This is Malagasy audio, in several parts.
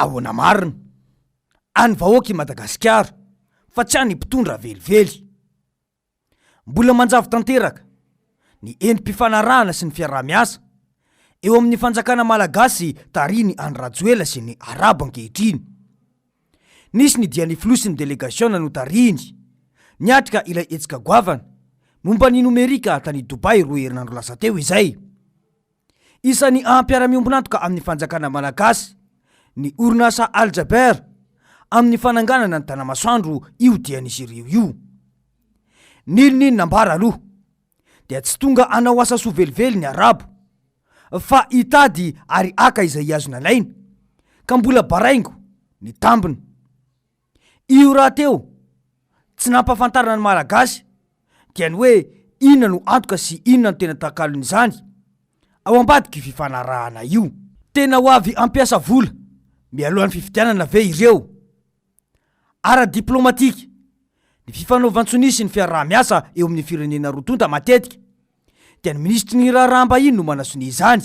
ahoana marina any vahoaky Madagasikara fa tsy any mpitondra velively. Mbola manjavy tanteraka ny enim-pifanarahana sy ny fiaraha-miasa eo amin'ny fanjakana malagasy tariny any Rajoelina sy ny Arabo ankehitriny. Nisy ny dia niflosin'ny delegasiona no tariny niatrika ilay etsika goavana momba ny nomerika tany Dubai 2 herinandro lasa teo izay. Isan'ny ampiara-miombonantoka amin'ny fanjakana malagasy ny orinasa Al Jaber amin'ny fananganana ny tanamasoandro io dia nisy ireo io. Niloniny nambara aloha dia tsy tonga anao asa sovelively ny Arabo fa itady ary aka izay azona laina ka mbola baraingo ny tambiny. Io raha teo tsy nampafantarana ny malagasy dia ny hoe inona no antoka sy inona no tena takalon'izany ao ambadiky fifanarahana io. Tena ho avy ampiasa vola mialohan'ny fifidianana ve ireo? Ara-diplomatika ny fifanaovan-tsony ny fiaraha-miasa eo amin'ny firenena rotonta matetika dia ny ministry ny raharaham-bahiny no manasony izany.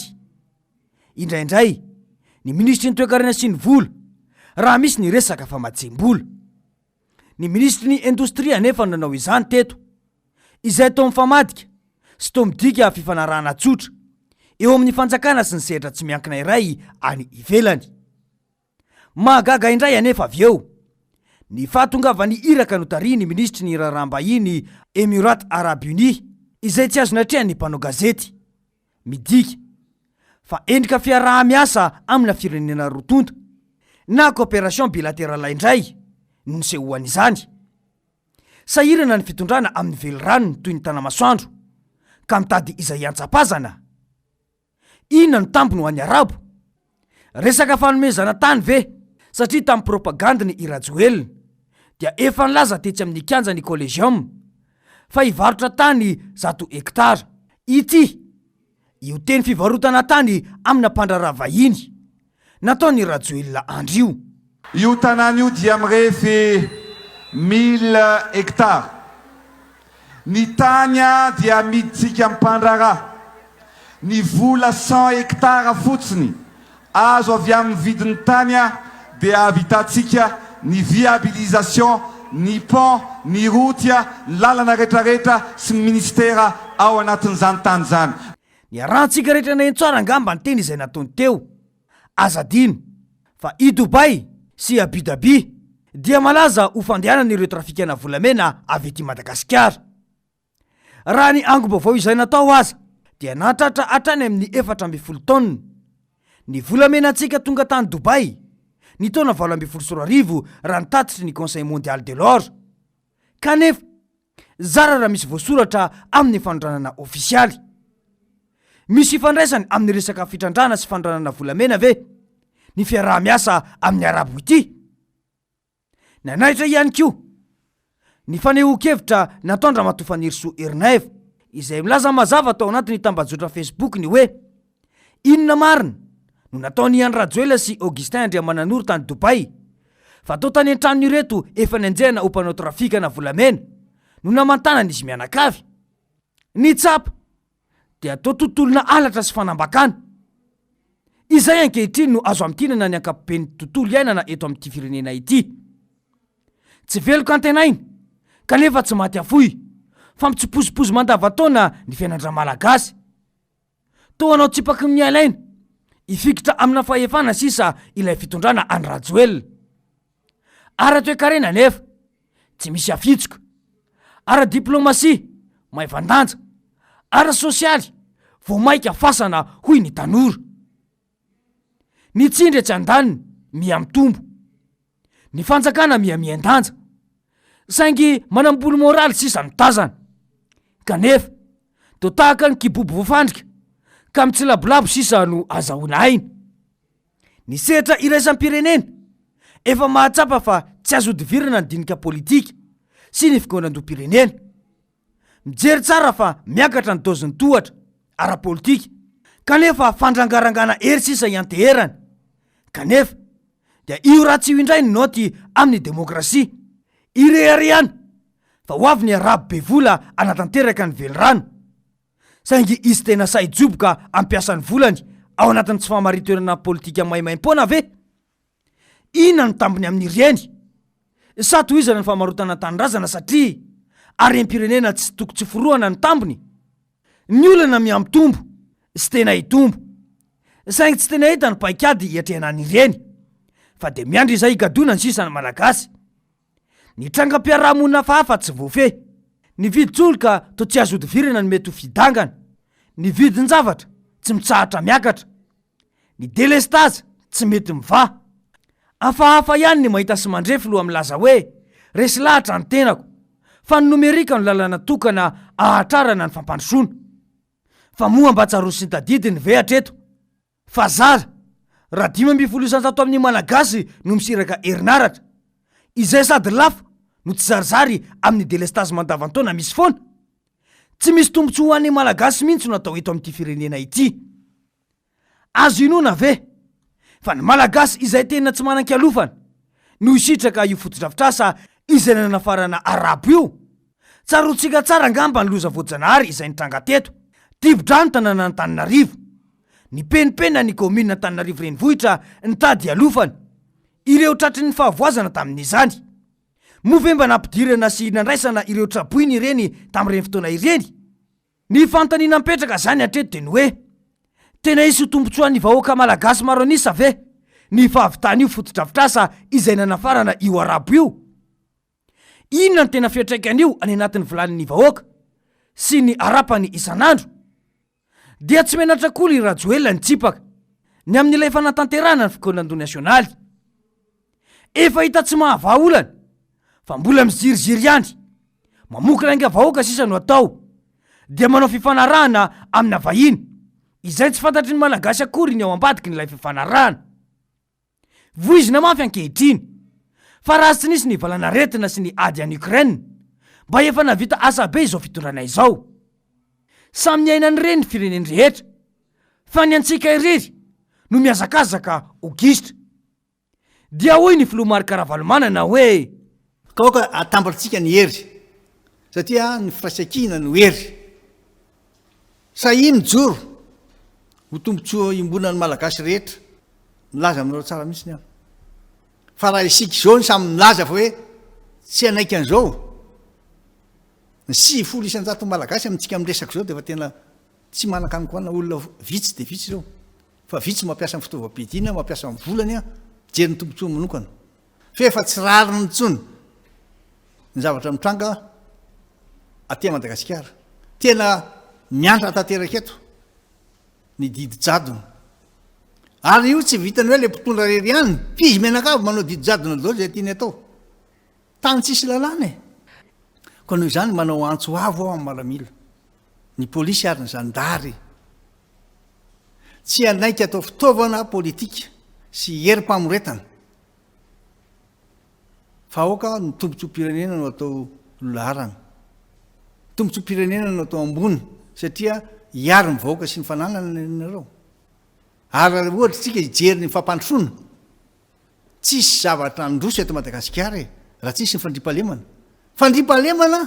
Indraindray ny ministry ny toe-karena sy ny vola raha misy ny resaka famadiham-bola. Ny ministry ny indostria nefa nanao izany teto izay tao mifamadika sy tao midika fifanarahana tsotra eo amin'ny fanjakana sy ny sehatra tsy miankina iray any ivelany. Mahagaga indray anefa avy eo ny fahatongavany iraka no tariny ministry ny raharaham-bahiny Emirat Arabe Unis izay tsy azona atreha ny mpanao gazety midika fa endrika fiaraha-miasa amina firenena rotonta na coopération bilatérale indray no nisehoany izany. Sahirana ny fitondrana amin'ny velirano toy ny tanamasoandro ka mitady izay antsapazana. Inona no tambony ho any Arabo? Resaka fanomezana tany ve? Satria tamin'ny propagandany i Rajoelina dia efa nilaza tetsy amin'ny kianja ny Collegium fa hivarotra tany 100 hektara. Ity io teny fivarotana tany amina mpandraraha vahiny nataony Rajoelina andrio. Io tanàna io dia mirefy 1000 hektara. Ny tany dia miditsika mpandraraha. Ny vola 100 hektara fotsiny azo avy amin'ny vidin'ny tany dia avitatsika ny viabilisation, ny pont, ny route, lalana rehetrarehetra sy ministera ao anatin'izany tany zany. Ny arantsika rehetra na entsara angamba ny teny izay nataony teo. Azadino fa i Dubai sy Abu Dhabi dia malaza ho fandehanana ireo trafikana volamena avy ety Madagasikara. Raha ny angom-baovao izay natao aza dia natratra hatrany amin'ny 400 taonina. Ny volamena antsika tonga tany Dubai ny taona 2024 raha nitatitry ny Conseil mondial de l'or. Kanefa zara raha misy voasoratra amin'ny fandranana ofisialy. Misy ifandraisany amin'ny resaka fitrandrana sy fandranana volamena ve ny fiaraha-miasa amin'ny Arabo ity? Nanaitra ihany koa ny fanehoan-kevitra nataony Ramatofaniry Erinaivo izay milaza mazava tao anatin'ny tambajotra Facebook ny hoe inona marina no nataony Ian Rajoelina sy Augustin Andriamananoro tany Dubai fa tao tany an-tranony reto efa nanjehana ho mpanao trafikana volamena no namantana izy mianakavy. Ny tsapa dia tao tontolona alatra sy fanambakana. Izay ankehitriny no azo amtinana ny ankapoben'ny tontolo iainana eto amin'ity firenena ity. Tsy veloko antenaina kanefa tsy maty afoy fa mitsipozipozy mandavataona ny fiainandra malagasy. Toa anao tsipaky mialaina ifikitra amina fahefana sisa ilay fitondrana any Rajoelina. Ara-toe-karena nefa tsy misy afitsoka. Ara-diplomasia maivandanja. Ara-sosialy voamaika fasana hoy ny tanora. Ny tsindry tsy andaniny miamitombo. Ny fanjakana miamian-danja. Saingy manamboly moraly sisa mitazana. Kanefa toa tahaka ny kibobo voafandrika ka mitsilabolabo sisa no azahoana aina. Ny sehatra iraisam-pirenena efa mahatsapa fa tsy azo divirana ny dinika politika sy ny fikonan-doam-pirenena. Mijery tsara fa miakatra ny doziny tohatra ara-politika kanefa fandrangarangana hery sisa ianteherana. Kanefa dia io raha tsy io indray ny noty amin'ny demokrasia. Irehariana fa ho avy ny Arabo be vola anatanteraka ny velirano. Saingy izy tena sahijoboka ampiasany volany ao anatin'ny tsy famaritoerana politika maimaim-poana ve? Inona ny tambony amin'ireny? Sa tohizana ny famarotana tanindrazana satria arem-pirenena tsy toko tsy foroana ny tambony. Ny olana miamitombo sy tena hitombo, saingy tsy tena hita ny paikady hiatrehana an'ireny, fa de miandry izay higadona ny sisany malagasy. Ny trangam-piarahamonina fahafa tsy voafe, ny viditsoloka to tsy azo odivirana ny mety ho fidangana, ny vidin-javatra tsy mitsahatra miakatra, ny delestazy tsy mety miva. Hafahafa ihany ny mahita sy mandrefy loha milaza hoe resy lahatra ny tenako, fa ny nomerika no lalana tokana ahatrarana ny fampandrosoana. Fa moa mba tsaro sy tadidiny ve hatreto, fa zara raha 5% amin'ny malagasy no misiraka herinaratra, izay sady lafo no tsy zarizary amin'ny delestazy mandavantaona misy foana. Tsy misy tombontsoa ho an'ny malagasy mihitsy no atao eto amin'ity firenena ity. Azo inona ve fa ny malagasy izay tena tsy manan-kialofana no isitraka io fotodrafitrasa izay nanafarana arabo io? Tsarotsika tsara ngamba ny loza voajanahary izay nitranga teto. Tibo-drano tanàna Antananarivo, ny penipena ny komina Antananarivo renivohitra nitady alofana ireo tratry ny fahavoazana tamin'izany. Movemba nampidirana sy nandraisana ireo traboiny ireny tamin'ireny fotoana ireny. Ny fantaniana mipetraka zany hatreto de ny hoe tena isy tombotsoa ny vahoaka malagasy maro anisa ve ny fahavitana io fotodrafitrasa izay nanafarana io arabo io? Inona ny tena fiatraikany io any anatin'ny volanin'ny vahoaka sy ny arapany isanandro? Dia tsy menatra koly Rajoelina ny tsipaka ny amin'ilay fanatanterahana ny fikonan-doha nasionaly. Efa hita tsy mahavaolana fa mbola miziriziry ihany, mamokona inga vahoaka sisa no atao, dia manao fifanarahana amina vahiny izay tsy fantatry ny malagasy akory ny ao ambadiky n'ilay fifanarahana. Voizina mafy ankehitriny fa raha tsy nisy ny valanaretina sy ny ady any Ukraine mba efa navita asa be izao fitondrana izao. Samy miaina ny reny fireneny rehetra, fa ny antsika irery no miazakazaka ogistra. Dia hoy ny filoha Marc Ravalomanana hoe kaoka atambatsika ny hery satria ny firaisankina no hery. Sahiny joro ho tombotsoa imbonana ny malagasy rehetra milaza aminao tsara mihitsy ny aho. Fa raha isika izao ny samy milaza fa hoe tsy anaiky an'izao, ny 10 isan-jato malagasy amintsika miresaka zao de fa tena tsy manan-kanikoana olona vitsy de vitsy zao. Fa vitsy mampiasa fitaovam-piadiana, mampiasa volany jery ny tombotsoa manokana. Fa efa tsy rariny intsony ny zavatra mitranga aty Madagasikara. Tena miantra tanteraka eto ny didy jadona. Ary io tsy vitany hoe le mpitondra rery ihany, pizy menakavy manao didy jadona daholo zay tiany atao. Tany tsisy lalàna e. Koa noho izany manao antso avo ao amin'ny malamila. Ny polisy ary ny zandary tsy anaiky atao fitaovana politika sy herim-pamoretana. Fa aoka ny tombotsoam-pirenena no atao lolarana. Tombotsoam-pirenena no atao ambony satria hiary ny vahoaka sy ny fananana nareo. Ary ohatra tsika hijery ny fampandrosoana, tsisy zavatra ndroso eto Madagasikara raha tsisy ny fandriampahalemana. Fandriampahalemana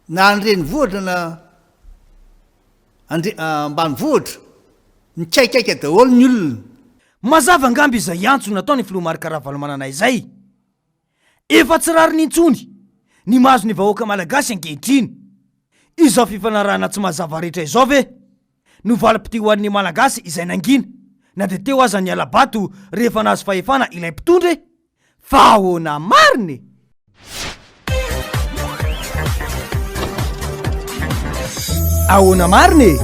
na andreny vohatra na ambany vohatra mikaikaika daholo ny olona. Mazava ngamby izay antso natao ny filoha Marc Ravalomanana izay. Efa tsy rariny intsony ny mahazo ny vahoaka malagasy ankehitriny. Izao fifanarahana tsy mazava rehetra izao ve no valim-pity ho an'ny malagasy izay nangina na de teo aza ny alabato rehefa nahazo fahefana ilay mpitondra? Fa ahoana mariny? Ahoana mariny?